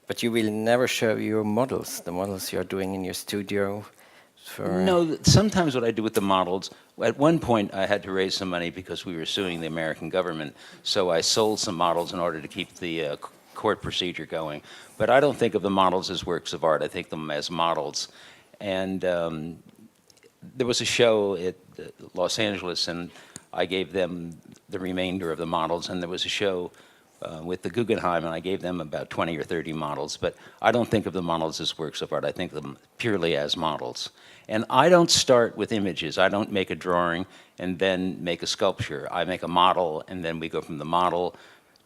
But you will never show your models, the models you're doing in your studio. No, sometimes what I do with the models, at one point I had to raise some money because we were suing the American government, so I sold some models in order to keep the court procedure going. But I don't think of the models as works of art, I think of them as models. And there was a show at Los Angeles, and I gave them the remainder of the models, and there was a show with the Guggenheim, and I gave them about 20 or 30 models. But I don't think of the models as works of art. I think of them purely as models. And I don't start with images. I don't make a drawing and then make a sculpture. I make a model, and then we go from the model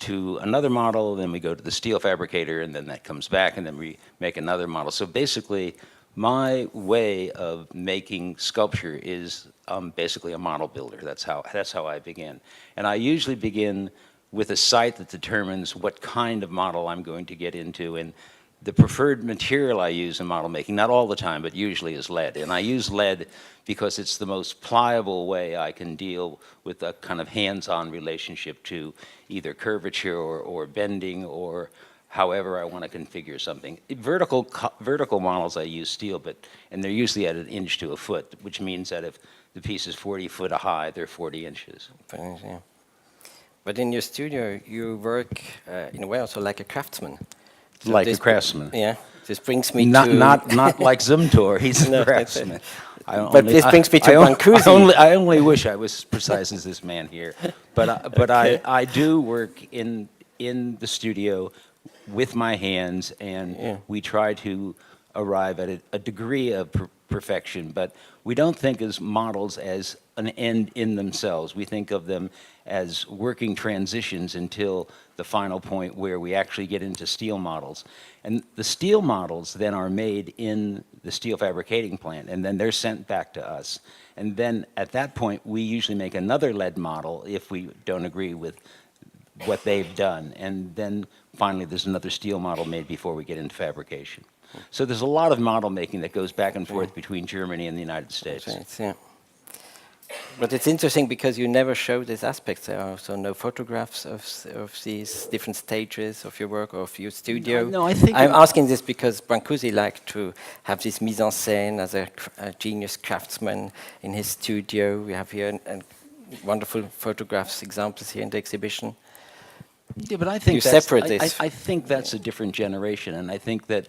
to another model, then we go to the steel fabricator, and then that comes back, and then we make another model. So basically, my way of making sculpture is basically a model builder. That's how I begin. And I usually begin with a site that determines what kind of model I'm going to get into. And the preferred material I use in model making, not all the time, but usually is lead. And I use lead because it's the most pliable way I can deal with a kind of hands-on relationship to either curvature or bending or however I want to configure something. Vertical models I use steel, and they're usually at 1 inch to 1 foot, which means that if the piece is 40 foot high, they're 40 inches. Yeah. But in your studio, you work in a way also like a craftsman. So like a craftsman. Yeah. This brings me not, to... Not like Zumthor, he's a craftsman. But this brings me to Brancusi. I only wish I was as precise as this man here. But Okay. I do work in the studio with my hands, and we try to arrive at a degree of perfection, but we don't think as models as an end in themselves. We think of them as working transitions until the final point where we actually get into steel models. And the steel models then are made in the steel fabricating plant, and then they're sent back to us. And then at that point, we usually make another lead model if we don't agree with what they've done. And then finally, there's another steel model made before we get into fabrication. So there's a lot of model making that goes back and forth between Germany and the United States. Yeah. But it's interesting because you never show these aspects. There are also no photographs of these different stages of your work or of your studio. No, I think I'm asking this because Brancusi liked to have this mise en scène as a genius craftsman in his studio. We have here wonderful photographs, examples here in the exhibition. Yeah, but I think you separate this. I think that's a different generation, and I think that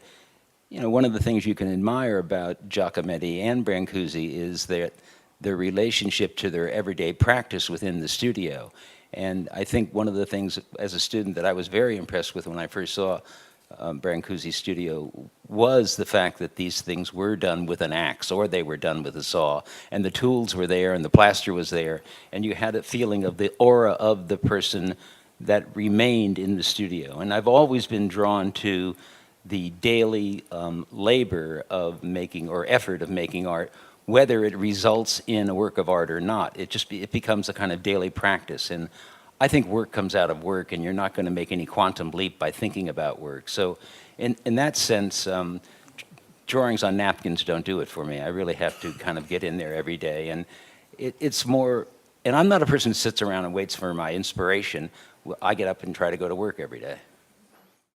one of the things you can admire about Giacometti and Brancusi is that their relationship to their everyday practice within the studio. And I think one of the things as a student that I was very impressed with when I first saw Brancusi's studio was the fact that these things were done with an axe or they were done with a saw, and the tools were there and the plaster was there, and you had a feeling of the aura of the person that remained in the studio. And I've always been drawn to the daily labor of making or effort of making art, whether it results in a work of art or not. It becomes a kind of daily practice. And I think work comes out of work, and you're not going to make any quantum leap by thinking about work. So in that sense, drawings on napkins don't do it for me. I really have to kind of get in there every day. And it's more, and I'm not a person who sits around and waits for my inspiration. I get up and try to go to work every day.